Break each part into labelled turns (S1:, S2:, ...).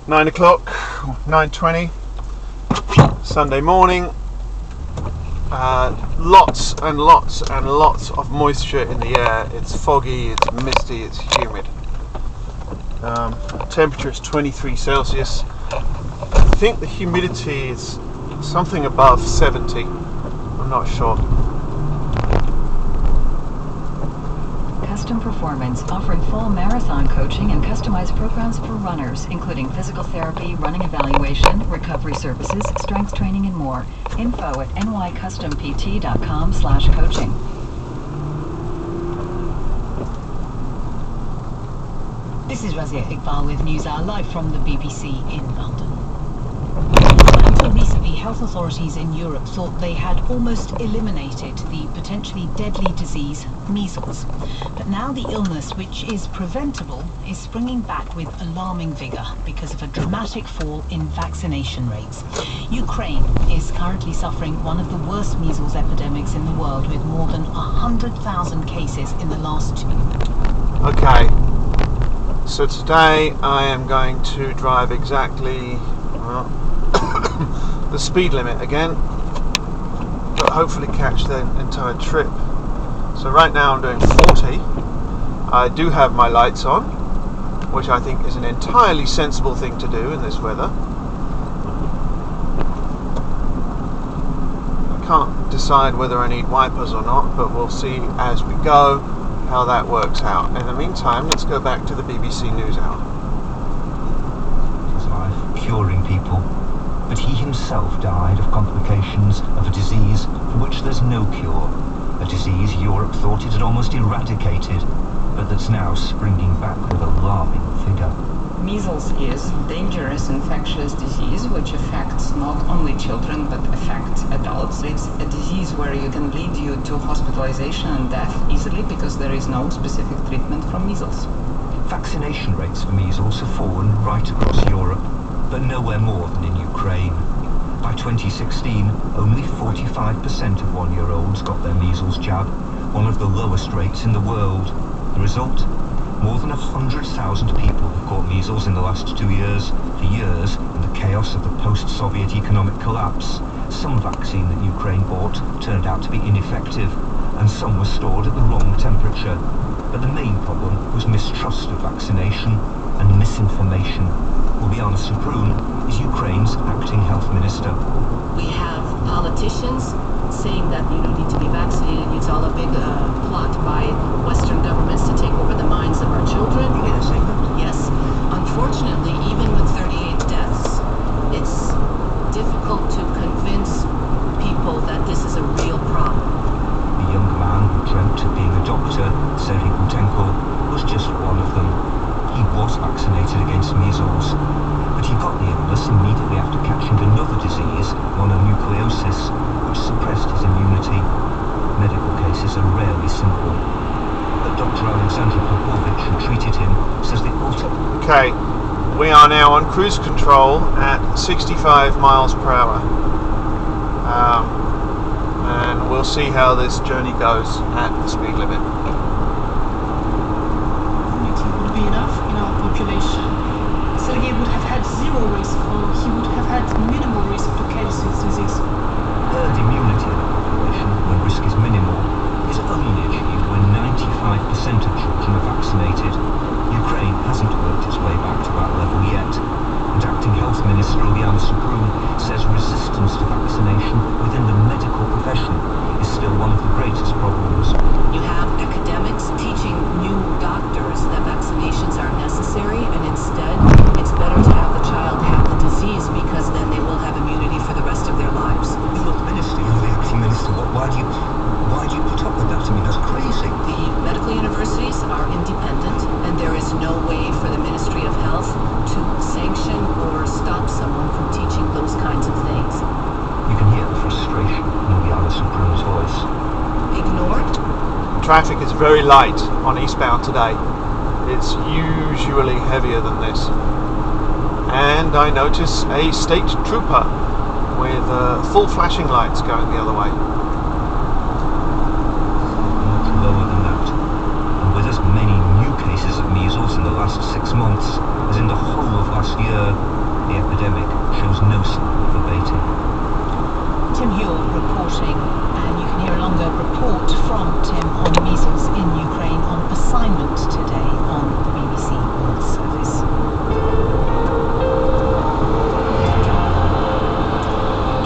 S1: 9 o'clock, 9:20, Sunday morning. Lots and lots and lots of moisture in the air. It's foggy, it's misty, it's humid. Temperature is 23 Celsius. I think the humidity is something above 70. I'm not sure.
S2: Custom Performance, offering full marathon coaching and customized programs for runners, including physical therapy, running evaluation, recovery services, strength training, and more. Info at nycustompt.com/coaching.
S3: This is Razia Iqbal with News Hour, live from the BBC in London. Until recently, health authorities in Europe thought they had almost eliminated the potentially deadly disease, measles. But now the illness, which is preventable, is springing back with alarming vigour because of a dramatic fall in vaccination rates. Ukraine is currently suffering one of the worst measles epidemics in the world, with more than 100,000 cases in the last 2 years.
S1: Okay, so today I am going to drive exactly, well, the speed limit again, but hopefully catch the entire trip. So right now I'm doing 40. I do have my lights on, which I think is an entirely sensible thing to do in this weather. I can't decide whether I need wipers or not, but we'll see as we go how that works out. In the meantime, let's go back to the BBC News Hour.
S4: His life curing people, but he himself died of complications of a disease for which there's no cure. A disease Europe thought it had almost eradicated, but that's now springing back with alarming vigour.
S5: Measles is a dangerous infectious disease which affects not only children but affects adults. It's a disease where it can lead you to hospitalization and death easily because there is no specific treatment for measles.
S4: Vaccination rates for measles have fallen right across Europe, but nowhere more than in Ukraine. By 2016, only 45% of 1-year-olds got their measles jab, one of the lowest rates in the world. The result? More than 100,000 people have caught measles in the last 2 years. For years, in the chaos of the post-Soviet economic collapse, some vaccine that Ukraine bought turned out to be ineffective, and some were stored at the wrong temperature. But the main problem was mistrust of vaccination and misinformation. Uliana Suprun is Ukraine's acting health minister.
S6: We have politicians saying that you don't need to be vaccinated. It's all a big plot by Western governments to take over the minds of our children.
S4: Really, they're saying that?
S6: Yes. Unfortunately, even with 38 deaths, it's difficult to convince people that this is a real problem.
S4: The young man who dreamt of being a doctor, Serhiy Butenko, was just one of them. He was vaccinated against measles, but he got the illness immediately after catching another disease, mononucleosis, which suppressed his immunity. Medical cases are rarely simple, but Dr. Alexandra Popovich, who treated him, says the ultimate...
S1: Okay, we are now on cruise control at 65 miles per hour. And we'll see how this journey goes at the speed limit.
S7: Immunity would be enough in our population. Sergei would have had zero risk, or he would have had minimal risk to catch this disease.
S4: Herd immunity in a population, when risk is minimal, is only achieved when 95% of children are vaccinated. Ukraine hasn't worked its way back to that level yet, and Acting Health Minister Uliana Suprun says resistance to vaccination within the medical profession is still one of the greatest problems.
S6: You have academics teaching new doctors that vaccinations are necessary, and instead it's better to have the child have the disease because then they will have immunity for the rest of their lives.
S4: You're the minister, you're the acting minister. Why do you put up with that? I mean, that's crazy.
S6: The medical universities are independent, and there is no way for the Ministry of Health to sanction or stop someone from teaching those kinds of things.
S4: You can hear the frustration in Uliana Suprun's voice.
S6: Ignored?
S1: Traffic is very light on eastbound today. It's usually heavier than this. And I notice a state trooper with full flashing lights going the other way.
S4: Much lower than that. And with as many new cases of measles in the last 6 months as in the whole of last last year, the epidemic shows no sign of abating.
S3: Tim Huell reporting, and you can hear a longer report from Tim on measles in Ukraine on assignment today on the BBC World Service.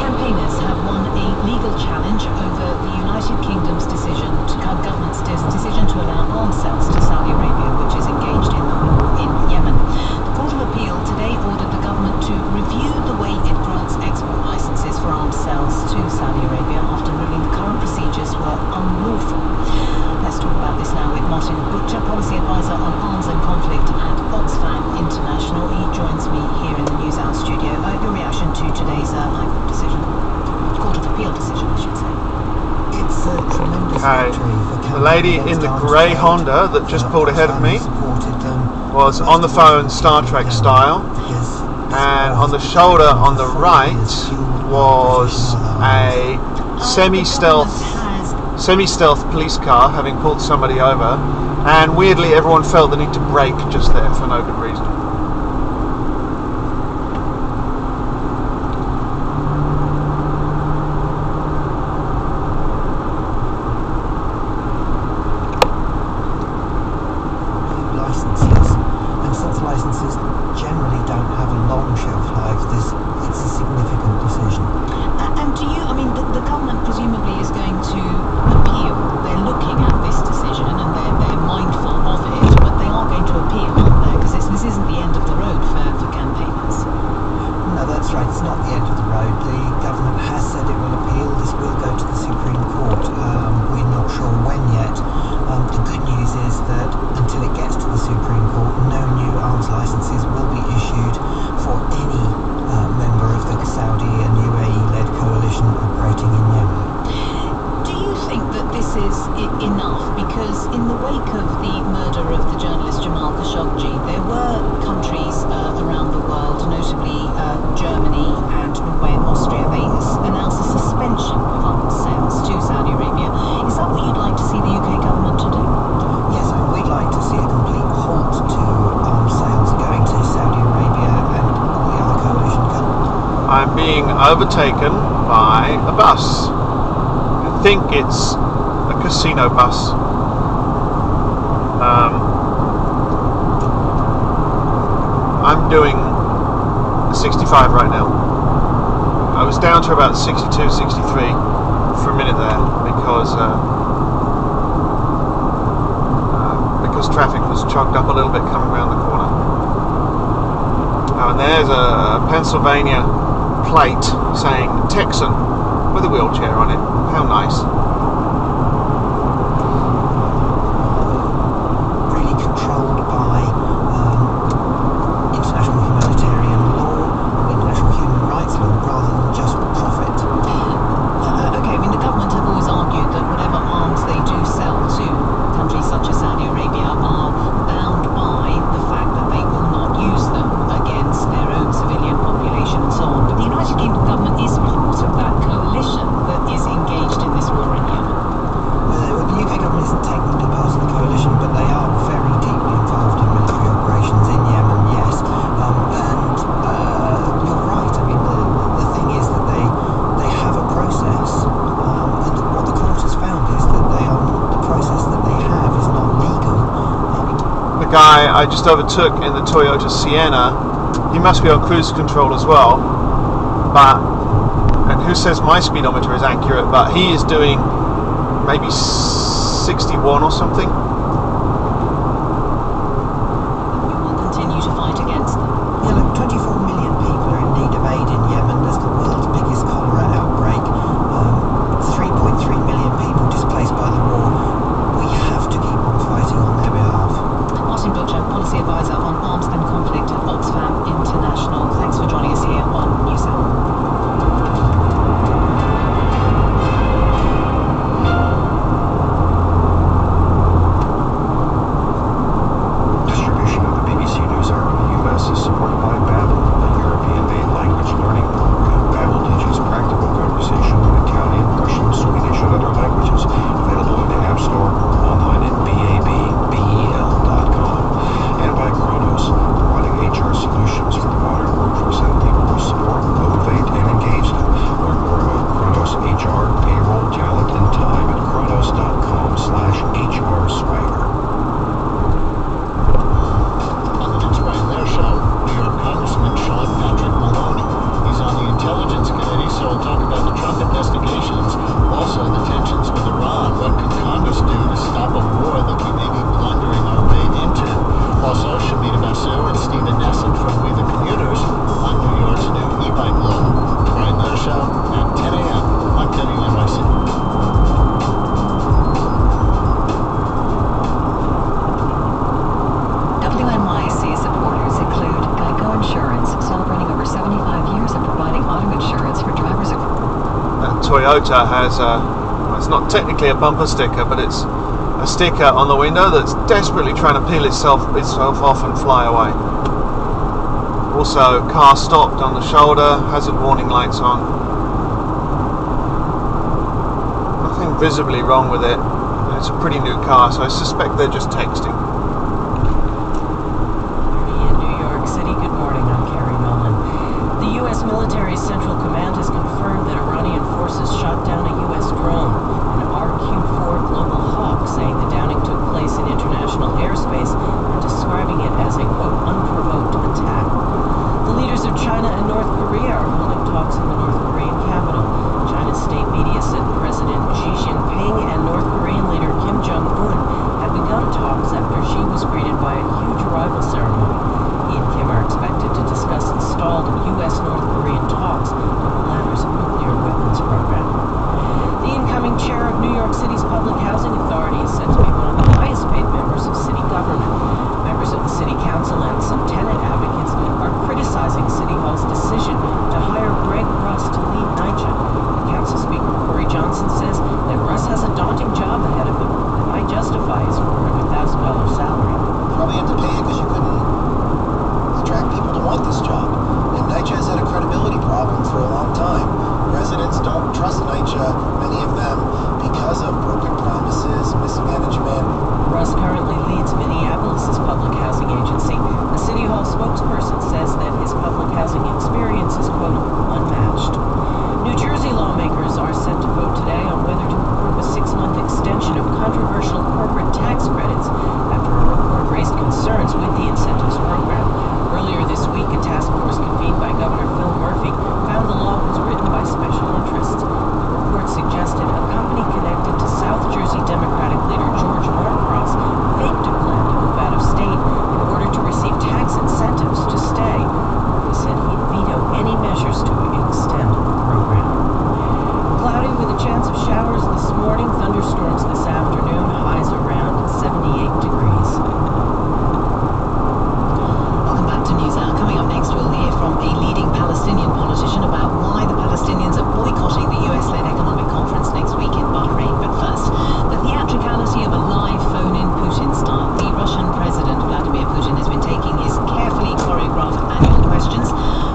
S3: Campaigners have won a legal challenge over the United Kingdom's government's decision to allow arms sales to Saudi Arabia, which is engaged in the war in Yemen. The Court of Appeal today ordered the government to review the way it grants export licenses for arms sales to Saudi Arabia after ruling the current procedures were unlawful. Let's talk about this now with Martin Butcher, Policy Advisor on Arms and Conflict at Oxfam International. He joins me here in the NewsHour studio. Your reaction to today's High Court decision? Court of Appeal decision, I should say.
S8: It's a tremendous victory for
S1: the lady in the grey Honda that just pulled ahead of me was on the phone Star Trek style, and on the shoulder on the right was a semi-stealth police car having pulled somebody over, and weirdly everyone felt the need to brake just there for no good reason.
S8: Licenses generally don't have a long shelf life. It's a significant decision.
S3: And do you, I mean, the government presumably is going to appeal. They're looking at this decision and they're mindful of it, but they are going to appeal, aren't they? Because this isn't the end of the road for campaigners.
S8: No, that's right. It's not the end of the road. The government has said it will appeal. This will go to the Supreme Court. We're not sure when yet. The good news is that until it gets to the Supreme Court, no new arms licenses will be issued for any member of the Saudi and UAE-led coalition operating in Yemen.
S3: Do you think that this is enough? Because in the wake of the murder of the journalist Jamal Khashoggi, there were countries around the world, notably Germany and Norway and Austria, they announced a suspension of arms sales to Saudi Arabia. Is that what you'd like to see the UK government to do?
S8: Yes, we'd like to see a complete halt to arms sales going to Saudi Arabia and all the other coalition countries.
S1: I'm being overtaken by a bus. I think it's a casino bus. I'm doing 65 right now. I was down to about 62, 63 for a minute there because traffic was chocked up a little bit coming around the corner. And there's a Pennsylvania plate saying Texan with a wheelchair on it. How nice.
S8: Really controlled by international humanitarian law or international human rights law rather than just profit.
S3: Okay, I mean, the government have always argued that whatever arms they do sell to countries such as Saudi Arabia are bound by the fact that they will not use them against their own civilian population and so on. But the United Kingdom government is part of that coalition that is engaged in this war in Yemen.
S8: The UK government isn't technically part of the coalition, but they are very deeply involved in military operations in Yemen, yes. You're right. I mean, the thing is that they have a process, and what the court has found is that the process that they have is not legal.
S1: The guy I just overtook in the Toyota Sienna, he must be on cruise control as well, and who says my speedometer is accurate, but he is doing maybe 61 or something.
S3: We will continue to fight against them.
S8: Yeah, look, 24 million people are in need of aid in Yemen. There's the world's biggest cholera outbreak. 3.3 million people displaced by the war. We have to keep on fighting on their behalf.
S3: Martin Butcher, Policy Advisor on Arms and Conflict at Oxfam International. Thanks for joining us here on NewsHour.
S1: Toyota has well, it's not technically a bumper sticker, but it's a sticker on the window that's desperately trying to peel itself off and fly away. Also, car stopped on the shoulder, hazard warning lights on. Nothing visibly wrong with it. It's a pretty new car, so I suspect they're just texting.
S6: In New York City, good morning, I'm Carrie Nolan. The U.S. military's Central Command has confirmed that Iranian forces shot down a U.S. drone, an RQ-4 Global Hawk, saying the downing took place in international airspace and describing it as a, quote, unprovoked attack. The leaders of China and North Korea are holding talks in the North Korean capital. China's state media said President Xi Jinping and North Korean leader Kim Jong-un had begun talks after Xi was greeted by a huge arrival ceremony. He and Kim are expected to discuss installed U.S.-North Korean talks on the latter's nuclear weapons program. The incoming chair of New York City's Public Housing Authority is said to be one of the highest-paid members of city government. Members of the city council and some tenant advocates are criticizing City Hall's decision to hire Greg Russ to lead NYCHA. Council Speaker Corey Johnson says that Russ has a daunting job ahead of him that might justify his $400,000 salary.
S9: Probably had to pay it because you couldn't attract people to want this job. And NYCHA has had a credibility problem for a long time. Residents don't trust NYCHA, many of them, because of broken promises, mismanagement.
S6: Russ currently leads Minneapolis' public housing agency. A City Hall spokesperson says that his public housing experience is, quote, unmatched. New Jersey lawmakers are set to vote today on whether to approve a 6-month extension of controversial corporate tax credits after a report raised concerns with the incentives program. Earlier this week, a task force convened by Governor Phil Murphy found the law was written by special interests. The report suggested a company connected to South Jersey Democratic leader George Norcross faked a plan to move out of state in order to receive tax incentives to stay. Murphy said he'd veto any measures to extend the program. Cloudy with a chance of showers this morning, thunderstorms this afternoon, highs around 78 degrees.
S3: Welcome back to NewsHour. Coming up next, we'll hear from a leading Palestinian politician about why the Palestinians are boycotting the US-led economic conference next week in Bahrain. But first, the theatricality of a live phone-in Putin style. The Russian President Vladimir Putin has been taking his carefully choreographed annual questions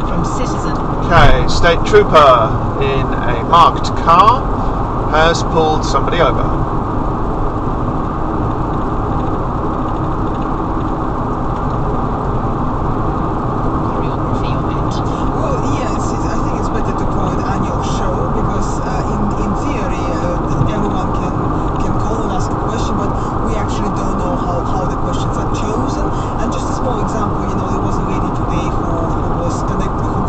S3: from citizens.
S1: Okay, state trooper in a marked car has pulled somebody over.
S3: Choreography of it.
S8: Well, yes, I think it's better to call it annual show because in theory everyone can call and ask a question, but we actually don't know how the questions are chosen. And just a small example, there was a lady today who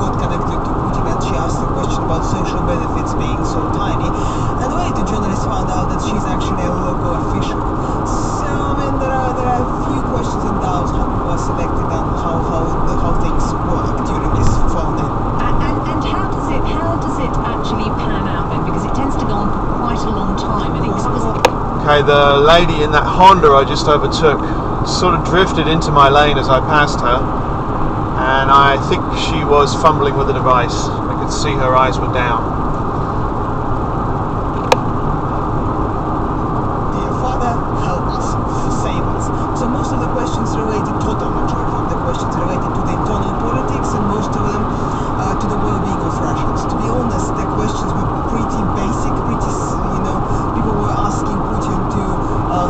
S8: got connected to Putin, and she asked a question about social benefits being so tiny, and later journalists found out that she's actually a local official. So I mean there are a few questions and doubts how people are selected and how things work during this phone in.
S3: And how does it actually pan out then? Because it tends to go on for quite a long time, and it covers.
S1: Okay, the lady in that Honda I just overtook sort of drifted into my lane as I passed her, and I think she was fumbling with the device. I could see her eyes were down.
S8: Dear Father, help us, save us. So most of the questions related, total majority of the questions related to the internal politics, and most of them to the well-being of Russians. To be honest, the questions were pretty basic, people were asking Putin to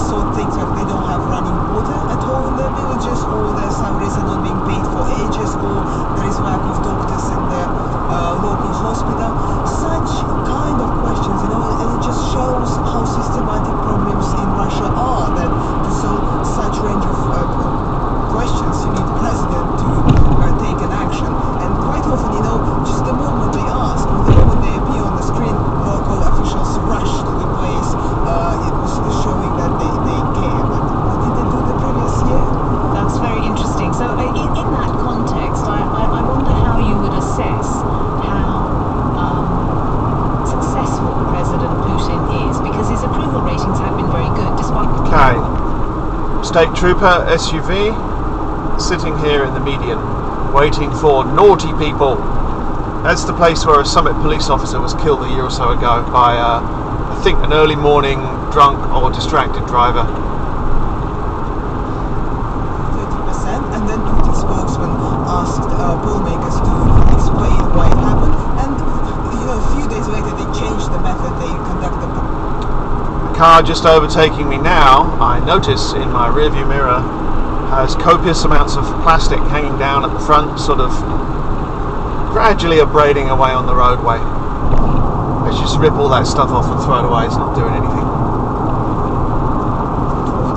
S8: sort things like they don't have running water at all in their villages, or there's some reason not being paid for ages, or there is lack of doctors in the local hospital. Such kind of questions, and it just shows how systematic problems in Russia are, that to solve such range of questions you need the president to take an action. And quite often, just the moment they ask, or the moment they appear on the screen, local officials rush to the place. It was showing that they care. But what did they do the previous year?
S3: That's very interesting. So in that context, I wonder how you would assess how successful President Putin is, because his approval ratings have been very good despite.
S1: Okay, state trooper SUV sitting here in the median, waiting for naughty people That's the place where a Summit police officer was killed a year or so ago by, I think, an early morning drunk or distracted driver.
S10: 30%, and then duty spokesman asked pollmakers to explain why it happened, and a few days later they changed the method they conducted.
S1: The car just overtaking me now, I notice in my rearview mirror, has copious amounts of plastic hanging down at the front, sort of gradually abrading away on the roadway. Let's just rip all that stuff off and throw it away, it's not doing anything.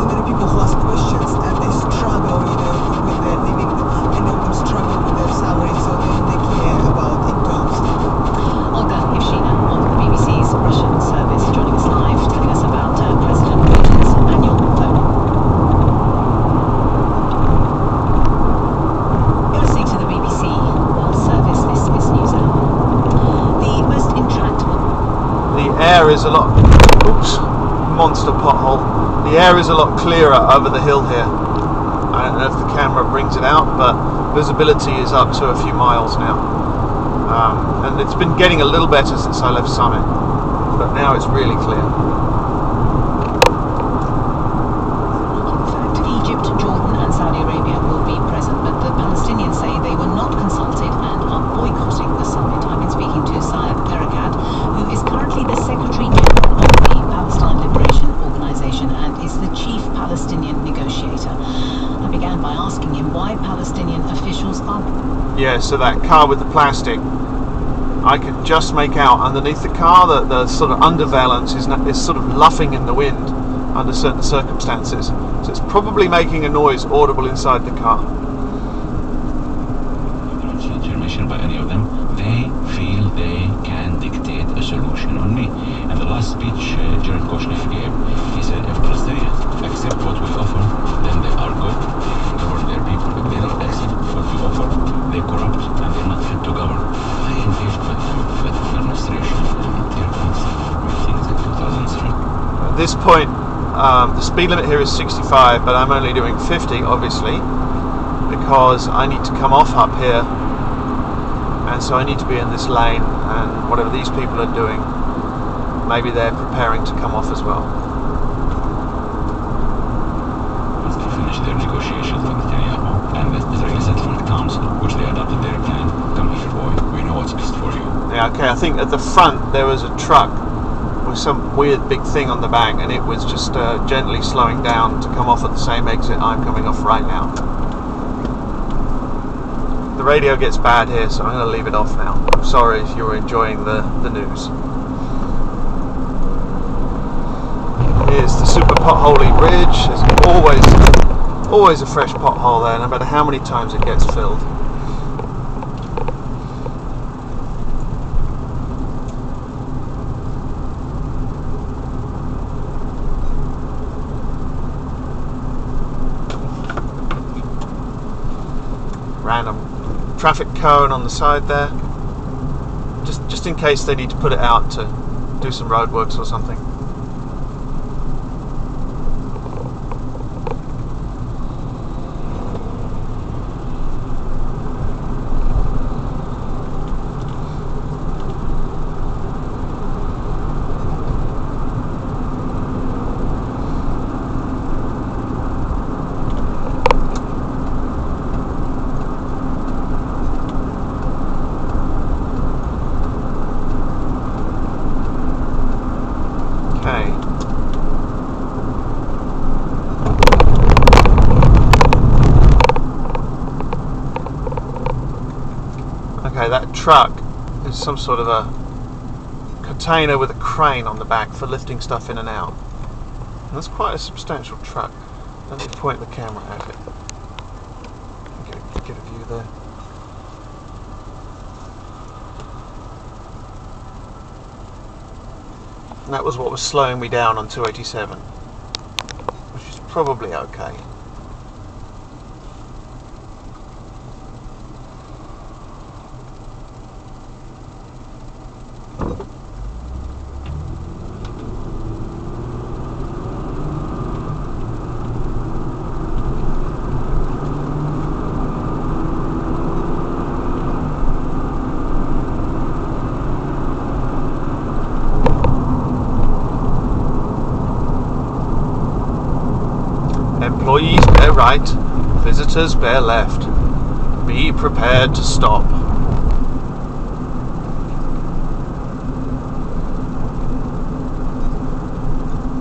S10: The many people who ask questions and they struggle, with their living, and they struggle with their salary, so they care about it goes.
S3: Olga Ivshina of the BBC's Russian service joining us live, telling us about President Putin's annual vote. You're listening to the BBC World Service. This is News Hour. The most intractable.
S1: The air is a lot... Oops, monster pothole. The air is a lot clearer over the hill here. I don't know if the camera brings it out, but visibility is up to a few miles now. And it's been getting a little better since I left Summit, but now it's really clear.
S3: In fact, Egypt, Jordan and Saudi Arabia will be present, but the Palestinians say they were not consulted and are boycotting the summit. I've been speaking to Saeb Erekat, who is currently the Secretary General of the Palestine Liberation Organization and is the chief Palestinian negotiator. I began by asking him why Palestinian officials are...
S1: Yeah, so that car with the plastic, I can just make out underneath the car that the sort of undervalance is sort of luffing in the wind under certain circumstances. So it's probably making a noise audible inside the car.
S11: By any of them, they feel they can dictate a solution on me. And the last speech Jared Kushner gave, he said, if Palestinians accept what we offer, then they are good, they can govern their people. If they don't accept what we offer, they're corrupt and they're not fit to govern. I engaged with them, with the administration, and their council meetings in 2007.
S1: At this point, the speed limit here is 65, but I'm only doing 50, obviously, because I need to come off up here. And so I need to be in this lane, and whatever these people are doing, maybe they're preparing to come off as well.
S11: Once they finish their negotiations with Netanyahu and the Israeli Settlement Council, which they adopted their plan, come here, boy, we know what's best for you.
S1: Yeah, okay, I think at the front there was a truck with some weird big thing on the back, and it was just gently slowing down to come off at the same exit I'm coming off right now. The radio gets bad here, so I'm going to leave it off now. I'm sorry if you're enjoying the news. Here's the super potholey bridge. There's always a fresh pothole there, no matter how many times it gets filled. Random traffic cone on the side there, just in case they need to put it out to do some roadworks or something. Okay, that truck is some sort of a container with a crane on the back for lifting stuff in and out. And that's quite a substantial truck. Let me point the camera at it. Get a view there. And that was what was slowing me down on 287, which is probably okay. right, visitors bear left. Be prepared to stop.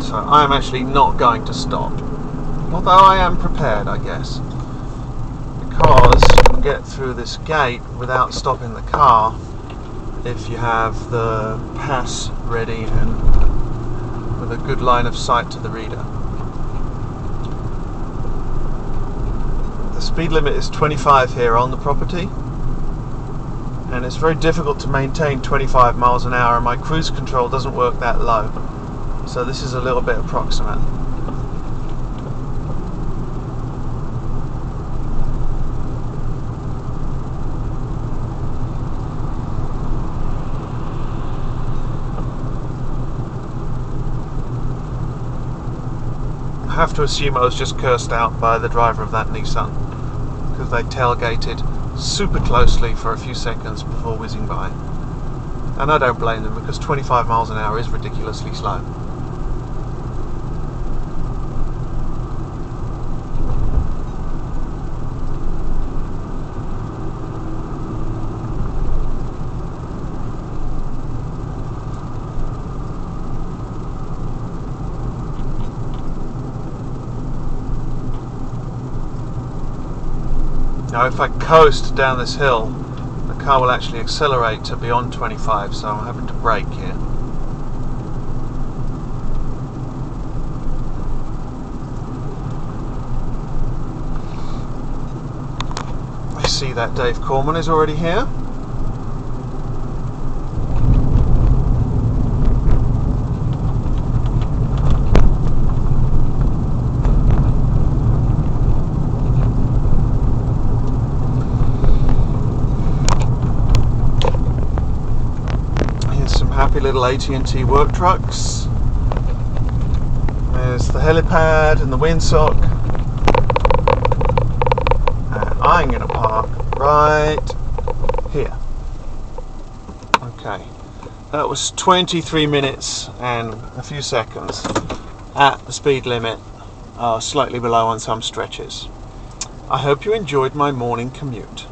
S1: So I'm actually not going to stop. Although I am prepared, I guess. Because you can get through this gate without stopping the car if you have the pass ready and with a good line of sight to the reader. The speed limit is 25 here on the property, and it's very difficult to maintain 25 miles an hour, and my cruise control doesn't work that low, so this is a little bit approximate. I have to assume I was just cursed out by the driver of that Nissan, because they tailgated super closely for a few seconds before whizzing by. And I don't blame them, because 25 miles an hour is ridiculously slow. Now if I coast down this hill, the car will actually accelerate to beyond 25, so I'm having to brake here. I see that Dave Corman is already here. Happy little AT&T work trucks. There's the helipad and the windsock. And I'm going to park right here. Okay. That was 23 minutes and a few seconds at the speed limit, slightly below on some stretches. I hope you enjoyed my morning commute.